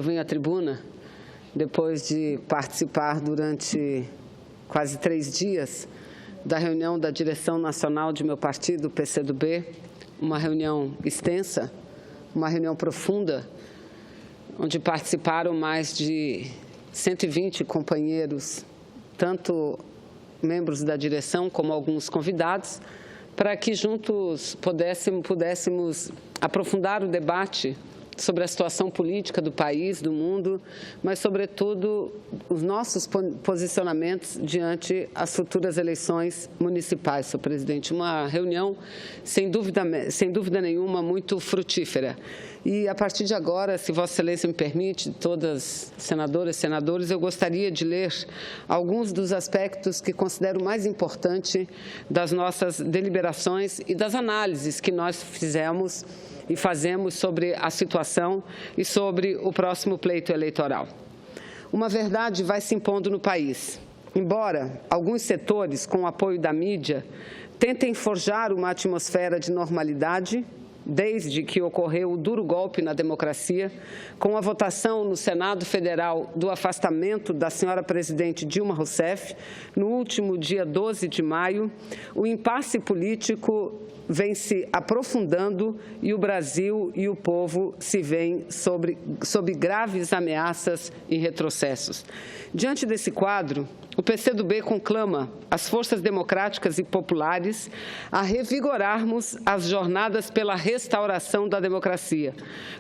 Eu vim à tribuna depois de participar durante quase 3 dias da reunião da direção nacional de meu partido, o PCdoB, uma reunião extensa, uma reunião profunda, onde participaram mais de 120 companheiros, tanto membros da direção como alguns convidados, para que juntos pudéssemos aprofundar o debate sobre a situação política do país, do mundo, mas, sobretudo, os nossos posicionamentos diante as futuras eleições municipais, senhor presidente. Uma reunião, sem dúvida nenhuma, muito frutífera. E, a partir de agora, se Vossa Excelência me permite, todas senadoras e senadores, eu gostaria de ler alguns dos aspectos que considero mais importante das nossas deliberações e das análises que nós fizemos e fazemos sobre a situação e sobre o próximo pleito eleitoral. Uma verdade vai se impondo no país. Embora alguns setores, com o apoio da mídia, tentem forjar uma atmosfera de normalidade, desde que ocorreu o duro golpe na democracia, com a votação no Senado Federal do afastamento da senhora presidente Dilma Rousseff, no último dia 12 de maio, o impasse político vem se aprofundando e o Brasil e o povo se veem sob graves ameaças e retrocessos. Diante desse quadro, o PCdoB conclama as forças democráticas e populares a revigorarmos as jornadas pela restauração da democracia,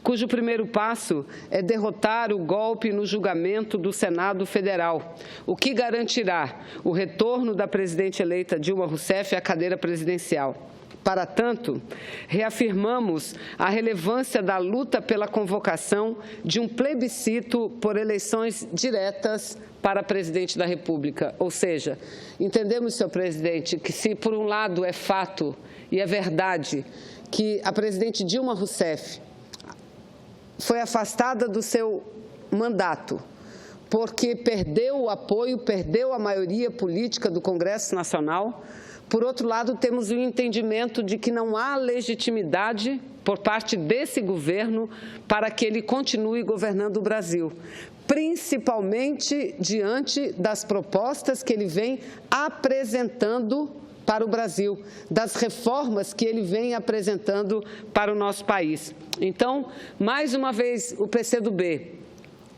cujo primeiro passo é derrotar o golpe no julgamento do Senado Federal, o que garantirá o retorno da presidente eleita Dilma Rousseff à cadeira presidencial. Para tanto, reafirmamos a relevância da luta pela convocação de um plebiscito por eleições diretas para presidente da República. Ou seja, entendemos, senhor presidente, que se por um lado é fato e é verdade que a presidente Dilma Rousseff foi afastada do seu mandato porque perdeu o apoio, perdeu a maioria política do Congresso Nacional, por outro lado, temos o entendimento de que não há legitimidade por parte desse governo para que ele continue governando o Brasil, principalmente diante das propostas que ele vem apresentando para o Brasil, das reformas que ele vem apresentando para o nosso país. Então, mais uma vez, o PCdoB,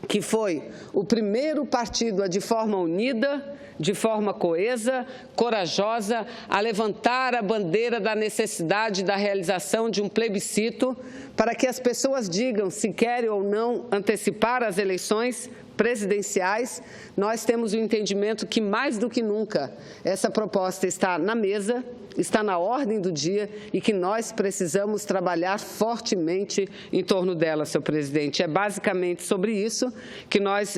que foi o primeiro partido a, de forma unida, de forma coesa, corajosa, a levantar a bandeira da necessidade da realização de um plebiscito para que as pessoas digam se querem ou não antecipar as eleições presidenciais. Nós temos o entendimento que, mais do que nunca, essa proposta está na mesa, está na ordem do dia e que nós precisamos trabalhar fortemente em torno dela, senhor presidente. É basicamente sobre isso que nós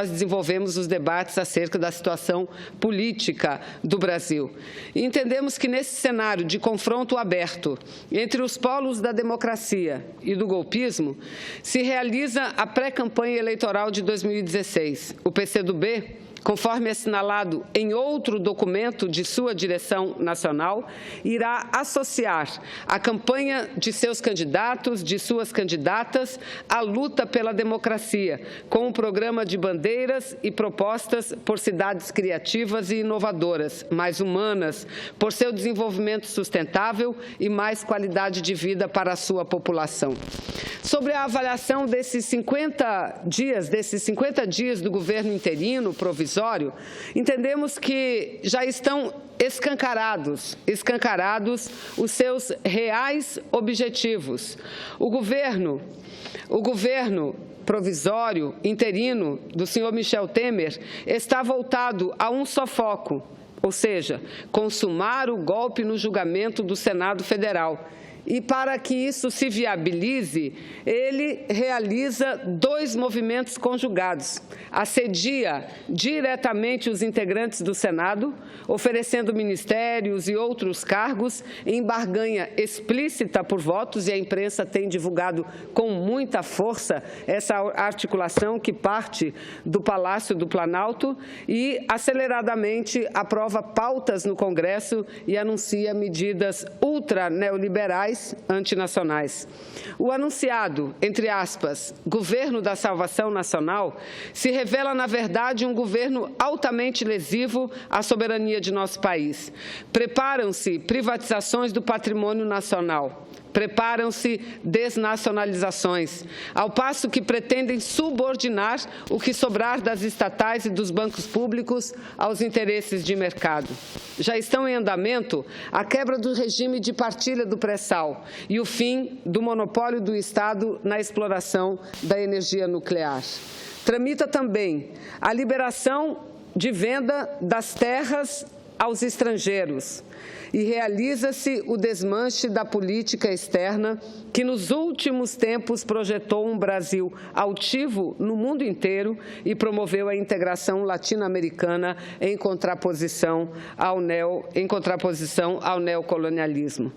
desenvolvemos os debates acerca da situação política do Brasil. E entendemos que nesse cenário de confronto aberto entre os polos da democracia e do golpismo, se realiza a pré-campanha eleitoral de 2016. O PCdoB, conforme assinalado em outro documento de sua direção nacional, irá associar a campanha de seus candidatos, de suas candidatas, à luta pela democracia, com um programa de bandeiras e propostas por cidades criativas e inovadoras, mais humanas, por seu desenvolvimento sustentável e mais qualidade de vida para a sua população. Sobre a avaliação desses 50 dias do governo interino provisório, entendemos que já estão escancarados os seus reais objetivos. O governo provisório, interino, do senhor Michel Temer, está voltado a um só foco, ou seja, consumar o golpe no julgamento do Senado Federal. E para que isso se viabilize, ele realiza 2 movimentos conjugados. Assedia diretamente os integrantes do Senado, oferecendo ministérios e outros cargos em barganha explícita por votos, e a imprensa tem divulgado com muita força essa articulação que parte do Palácio do Planalto, e aceleradamente aprova pautas no Congresso e anuncia medidas ultra neoliberais radicais antinacionais. O anunciado, entre aspas, governo da salvação nacional, se revela, na verdade, um governo altamente lesivo à soberania de nosso país. Preparam-se privatizações do patrimônio nacional. Preparam-se desnacionalizações, ao passo que pretendem subordinar o que sobrar das estatais e dos bancos públicos aos interesses de mercado. Já estão em andamento a quebra do regime de partilha do pré-sal e o fim do monopólio do Estado na exploração da energia nuclear. Tramita também a liberação de venda das terras aos estrangeiros. E realiza-se o desmanche da política externa que nos últimos tempos projetou um Brasil altivo no mundo inteiro e promoveu a integração latino-americana em contraposição ao neocolonialismo.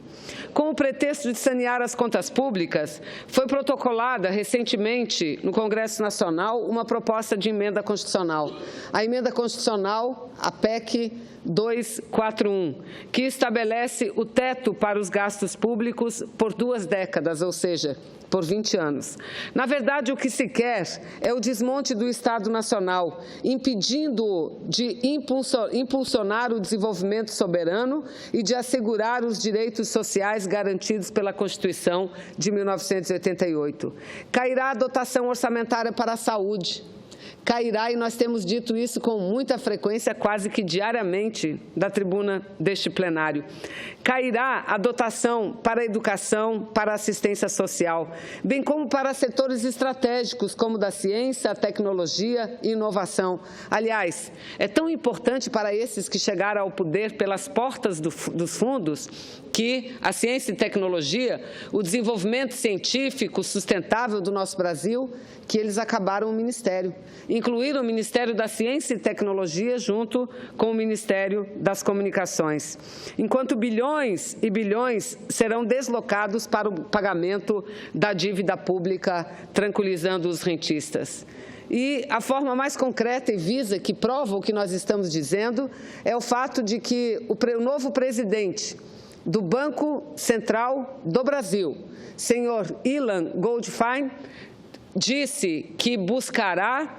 Com o pretexto de sanear as contas públicas, foi protocolada recentemente no Congresso Nacional uma proposta de emenda constitucional. A emenda constitucional, a PEC 241, que estabelece o teto para os gastos públicos por 2 décadas, ou seja, por 20 anos. Na verdade, o que se quer é o desmonte do Estado Nacional, impedindo-o de impulsionar o desenvolvimento soberano e de assegurar os direitos sociais garantidos pela Constituição de 1988. Cairá a dotação orçamentária para a saúde. Cairá, e nós temos dito isso com muita frequência, quase que diariamente, da tribuna deste plenário. Cairá a dotação para a educação, para a assistência social, bem como para setores estratégicos, como da ciência, tecnologia e inovação. Aliás, é tão importante para esses que chegaram ao poder pelas portas dos fundos que a ciência e tecnologia, o desenvolvimento científico sustentável do nosso Brasil, que eles acabaram o Ministério. Incluíram o Ministério da Ciência e Tecnologia junto com o Ministério das Comunicações. Enquanto bilhões e bilhões serão deslocados para o pagamento da dívida pública, tranquilizando os rentistas. E a forma mais concreta e visa, que prova o que nós estamos dizendo, é o fato de que o novo presidente do Banco Central do Brasil, senhor Ilan Goldfein, disse que buscará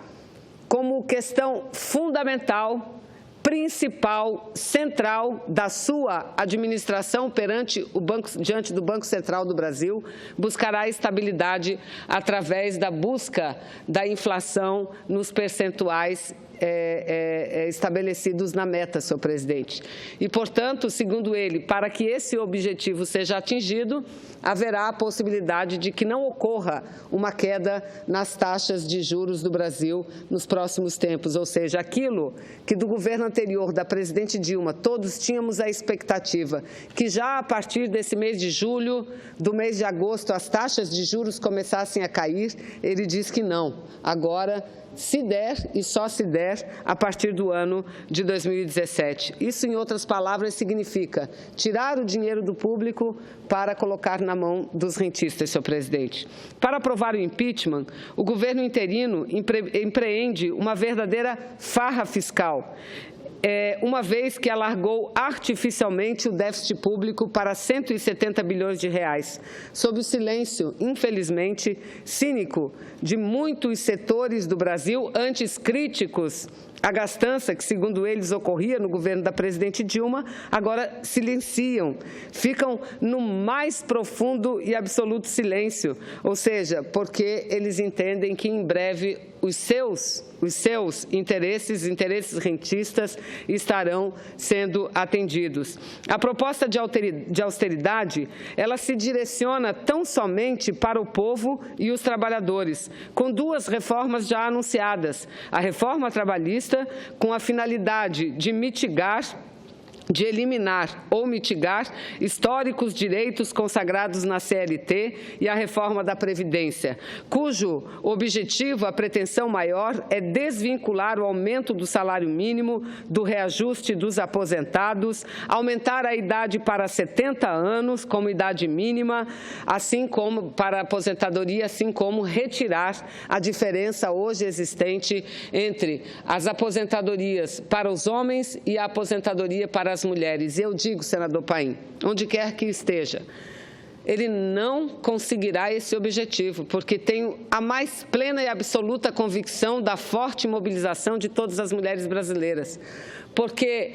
como questão fundamental, principal, central da sua administração diante do Banco Central do Brasil, buscará estabilidade através da busca da inflação nos percentuais estabelecidos na meta, senhor presidente. E, portanto, segundo ele, para que esse objetivo seja atingido, haverá a possibilidade de que não ocorra uma queda nas taxas de juros do Brasil nos próximos tempos, ou seja, aquilo que do governo anterior, da presidente Dilma, todos tínhamos a expectativa que já a partir desse mês de julho, do mês de agosto, as taxas de juros começassem a cair, ele diz que não. Agora, se der e só se der a partir do ano de 2017. Isso, em outras palavras, significa tirar o dinheiro do público para colocar na mão dos rentistas, senhor presidente. Para aprovar o impeachment, o governo interino empreende uma verdadeira farra fiscal, uma vez que alargou artificialmente o déficit público para 170 bilhões de reais, sob o silêncio, infelizmente, cínico de muitos setores do Brasil, antes críticos à gastança que, segundo eles, ocorria no governo da presidente Dilma, agora silenciam, ficam no mais profundo e absoluto silêncio, ou seja, porque eles entendem que em breve os seus interesses rentistas estarão sendo atendidos. A proposta de austeridade, ela se direciona tão somente para o povo e os trabalhadores, com 2 reformas já anunciadas. A reforma trabalhista, com a finalidade de eliminar ou mitigar históricos direitos consagrados na CLT, e a reforma da Previdência, cujo objetivo, a pretensão maior, é desvincular o aumento do salário mínimo do reajuste dos aposentados, aumentar a idade para 70 anos como idade mínima, assim como para a aposentadoria, assim como retirar a diferença hoje existente entre as aposentadorias para os homens e a aposentadoria para as mulheres. E eu digo, senador Paim, onde quer que esteja, ele não conseguirá esse objetivo, porque tenho a mais plena e absoluta convicção da forte mobilização de todas as mulheres brasileiras. Porque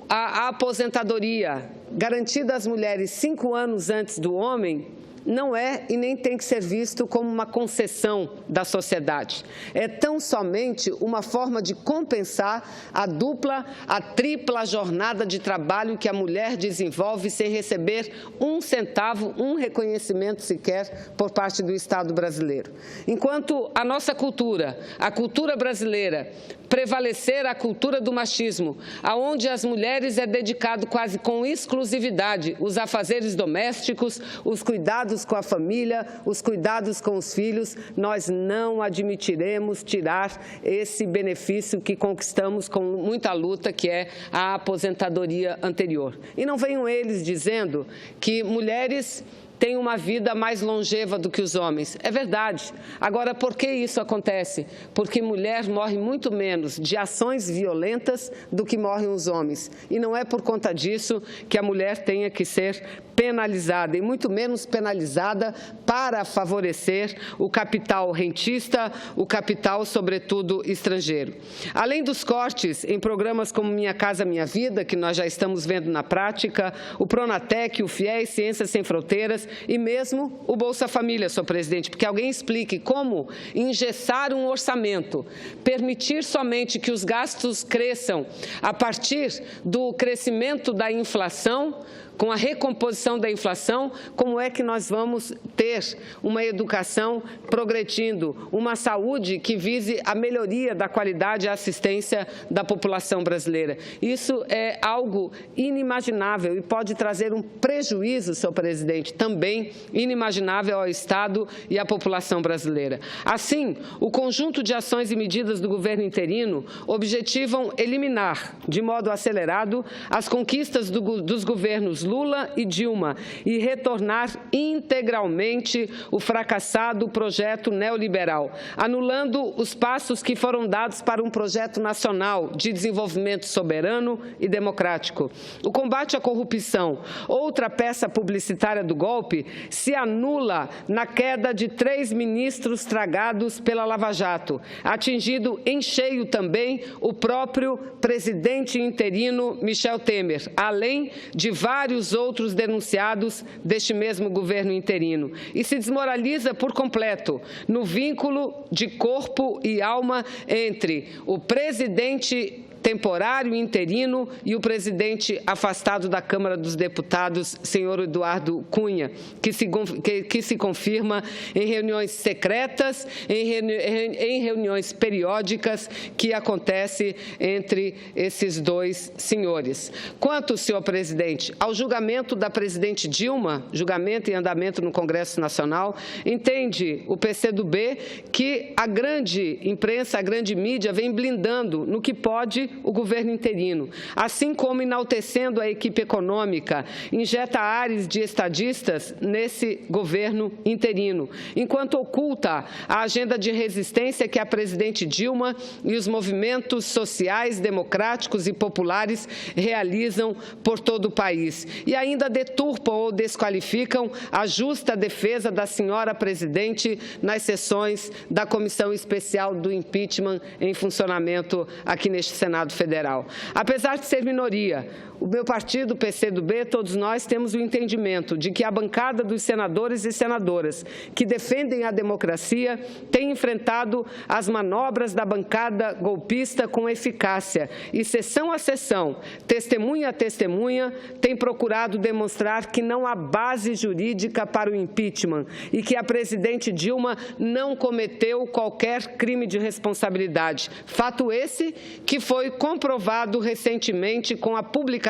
a aposentadoria garantida às mulheres 5 anos antes do homem não é e nem tem que ser visto como uma concessão da sociedade. É tão somente uma forma de compensar a dupla, a tripla jornada de trabalho que a mulher desenvolve sem receber um centavo, um reconhecimento sequer por parte do Estado brasileiro. Enquanto a nossa cultura, a cultura brasileira, prevalecer a cultura do machismo, aonde as mulheres é dedicado quase com exclusividade os afazeres domésticos, os cuidados com a família, os cuidados com os filhos, nós não admitiremos tirar esse benefício que conquistamos com muita luta, que é a aposentadoria anterior. E não venham eles dizendo que mulheres têm uma vida mais longeva do que os homens. É verdade. Agora, por que isso acontece? Porque mulher morre muito menos de ações violentas do que morrem os homens. E não é por conta disso que a mulher tenha que ser penalizada, e muito menos penalizada para favorecer o capital rentista, o capital, sobretudo, estrangeiro. Além dos cortes em programas como Minha Casa Minha Vida, que nós já estamos vendo na prática, o Pronatec, o FIES, Ciências Sem Fronteiras e mesmo o Bolsa Família, senhor presidente, porque alguém explique como engessar um orçamento, permitir somente que os gastos cresçam a partir do crescimento da inflação, com a recomposição da inflação, como é que nós vamos ter uma educação progredindo, uma saúde que vise a melhoria da qualidade e assistência da população brasileira? Isso é algo inimaginável e pode trazer um prejuízo, senhor presidente, também inimaginável ao Estado e à população brasileira. Assim, o conjunto de ações e medidas do governo interino objetivam eliminar, de modo acelerado, as conquistas dos governos Lula e Dilma e retornar integralmente o fracassado projeto neoliberal, anulando os passos que foram dados para um projeto nacional de desenvolvimento soberano e democrático. O combate à corrupção, outra peça publicitária do golpe, se anula na queda de 3 ministros tragados pela Lava Jato, atingindo em cheio também o próprio presidente interino Michel Temer, além de vários outros denunciados deste mesmo governo interino, e se desmoraliza por completo no vínculo de corpo e alma entre o presidente temporário interino e o presidente afastado da Câmara dos Deputados, senhor Eduardo Cunha, que se confirma em reuniões secretas, em reuniões periódicas que acontece entre esses dois senhores. Quanto, senhor presidente, ao julgamento da presidente Dilma, julgamento em andamento no Congresso Nacional, entende o PCdoB que a grande imprensa, a grande mídia vem blindando no que pode o governo interino, assim como enaltecendo a equipe econômica, injeta ares de estadistas nesse governo interino, enquanto oculta a agenda de resistência que a presidente Dilma e os movimentos sociais, democráticos e populares realizam por todo o país. E ainda deturpam ou desqualificam a justa defesa da senhora presidente nas sessões da Comissão Especial do Impeachment em funcionamento aqui neste Senado Federal. Apesar de ser minoria, o meu partido, o PCdoB, todos nós temos o entendimento de que a bancada dos senadores e senadoras que defendem a democracia tem enfrentado as manobras da bancada golpista com eficácia e, sessão a sessão, testemunha a testemunha, tem procurado demonstrar que não há base jurídica para o impeachment e que a presidente Dilma não cometeu qualquer crime de responsabilidade. Fato esse que foi comprovado recentemente com a publicação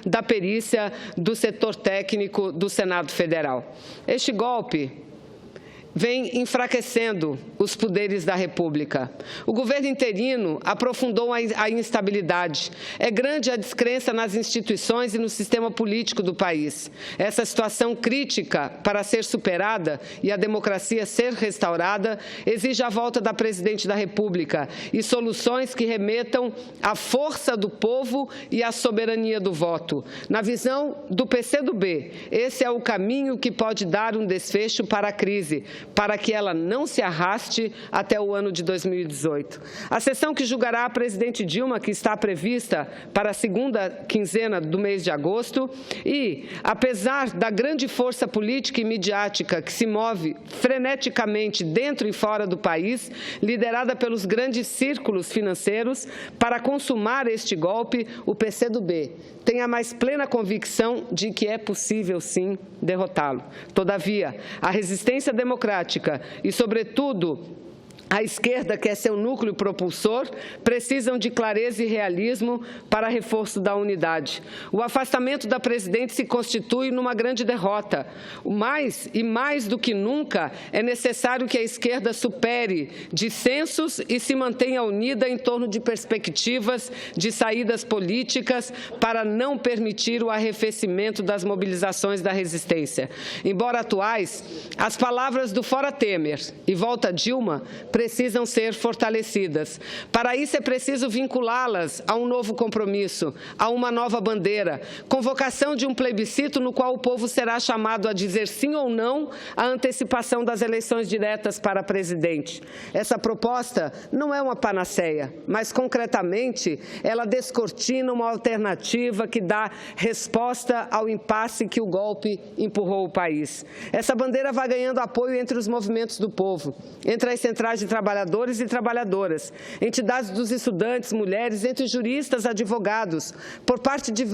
da perícia do setor técnico do Senado Federal. Este golpe vem enfraquecendo os poderes da República. O governo interino aprofundou a instabilidade. É grande a descrença nas instituições e no sistema político do país. Essa situação crítica, para ser superada e a democracia ser restaurada, exige a volta da Presidente da República e soluções que remetam à força do povo e à soberania do voto. Na visão do PCdoB, esse é o caminho que pode dar um desfecho para a crise, para que ela não se arraste até o ano de 2018. A sessão que julgará a presidente Dilma, que está prevista para a segunda quinzena do mês de agosto, e, apesar da grande força política e midiática que se move freneticamente dentro e fora do país, liderada pelos grandes círculos financeiros, para consumar este golpe, o PCdoB tem a mais plena convicção de que é possível, sim, derrotá-lo. Todavia, a resistência democrática e, sobretudo, a esquerda, que é seu núcleo propulsor, precisam de clareza e realismo para reforço da unidade. O afastamento da presidente se constitui numa grande derrota. Mais do que nunca, é necessário que a esquerda supere dissensos e se mantenha unida em torno de perspectivas de saídas políticas para não permitir o arrefecimento das mobilizações da resistência. Embora atuais, as palavras do Fora Temer e Volta Dilma precisam ser fortalecidas. Para isso é preciso vinculá-las a um novo compromisso, a uma nova bandeira, convocação de um plebiscito no qual o povo será chamado a dizer sim ou não à antecipação das eleições diretas para presidente. Essa proposta não é uma panaceia, mas concretamente ela descortina uma alternativa que dá resposta ao impasse que o golpe empurrou o país. Essa bandeira vai ganhando apoio entre os movimentos do povo, entre as centrais de trabalhadores e trabalhadoras, entidades dos estudantes, mulheres, entre juristas, advogados, por parte de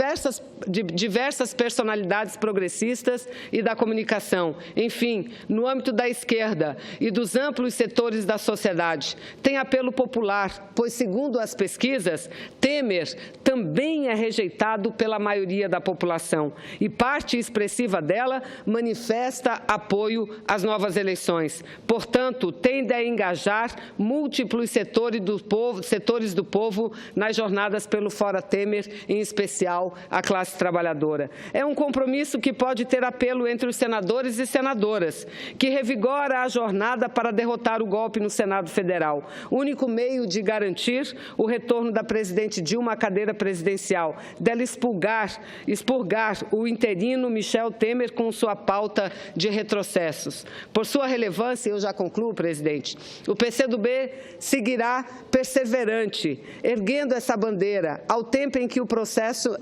diversas personalidades progressistas e da comunicação. Enfim, no âmbito da esquerda e dos amplos setores da sociedade. Tem apelo popular, pois, segundo as pesquisas, Temer também é rejeitado pela maioria da população e parte expressiva dela manifesta apoio às novas eleições. Portanto, tende a engajar múltiplos setores do povo nas jornadas pelo Fora Temer, em especial a classe trabalhadora. É um compromisso que pode ter apelo entre os senadores e senadoras, que revigora a jornada para derrotar o golpe no Senado Federal, único meio de garantir o retorno da presidente Dilma à cadeira presidencial, dela expurgar o interino Michel Temer com sua pauta de retrocessos. Por sua relevância, eu já concluo, presidente, o PCdoB seguirá perseverante, erguendo essa bandeira, ao tempo em que o processo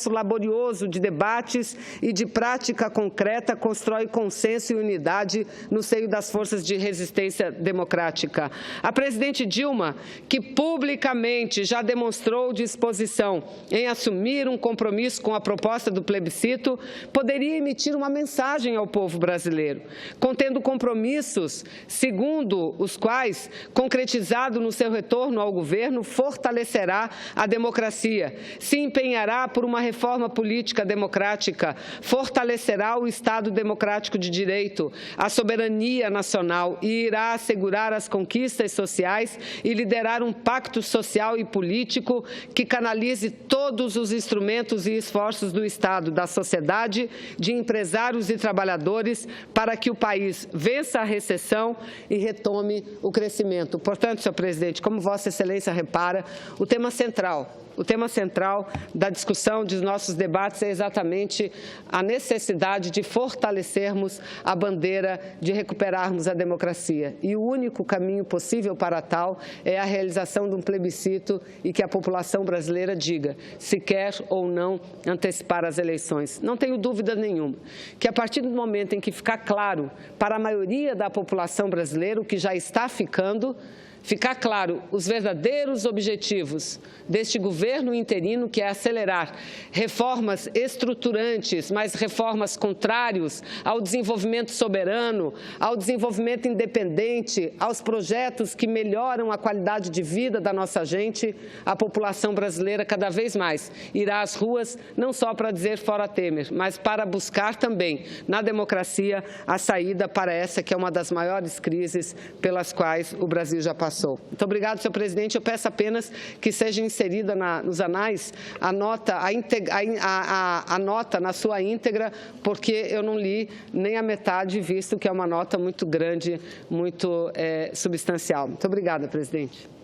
laborioso de debates e de prática concreta constrói consenso e unidade no seio das forças de resistência democrática. A presidente Dilma, que publicamente já demonstrou disposição em assumir um compromisso com a proposta do plebiscito, poderia emitir uma mensagem ao povo brasileiro, contendo compromissos, segundo os quais, concretizado no seu retorno ao governo, fortalecerá a democracia, se empenhará por uma reforma política democrática, fortalecerá o Estado democrático de direito, a soberania nacional e irá assegurar as conquistas sociais e liderar um pacto social e político que canalize todos os instrumentos e esforços do Estado, da sociedade, de empresários e trabalhadores para que o país vença a recessão e retome o crescimento. Portanto, senhor presidente, como Vossa Excelência repara, o tema central da discussão dos nossos debates é exatamente a necessidade de fortalecermos a bandeira, de recuperarmos a democracia. E o único caminho possível para tal é a realização de um plebiscito e que a população brasileira diga se quer ou não antecipar as eleições. Não tenho dúvida nenhuma que, a partir do momento em que ficar claro para a maioria da população brasileira, o que já está ficando, ficar claro os verdadeiros objetivos deste governo interino, que é acelerar reformas estruturantes, mas reformas contrárias ao desenvolvimento soberano, ao desenvolvimento independente, aos projetos que melhoram a qualidade de vida da nossa gente, a população brasileira cada vez mais irá às ruas, não só para dizer fora Temer, mas para buscar também na democracia a saída para essa que é uma das maiores crises pelas quais o Brasil já passou. Muito obrigado, senhor presidente. Eu peço apenas que seja inserida nos anais a nota na sua íntegra, porque eu não li nem a metade, visto que é uma nota muito grande, muito substancial. Muito obrigada, presidente.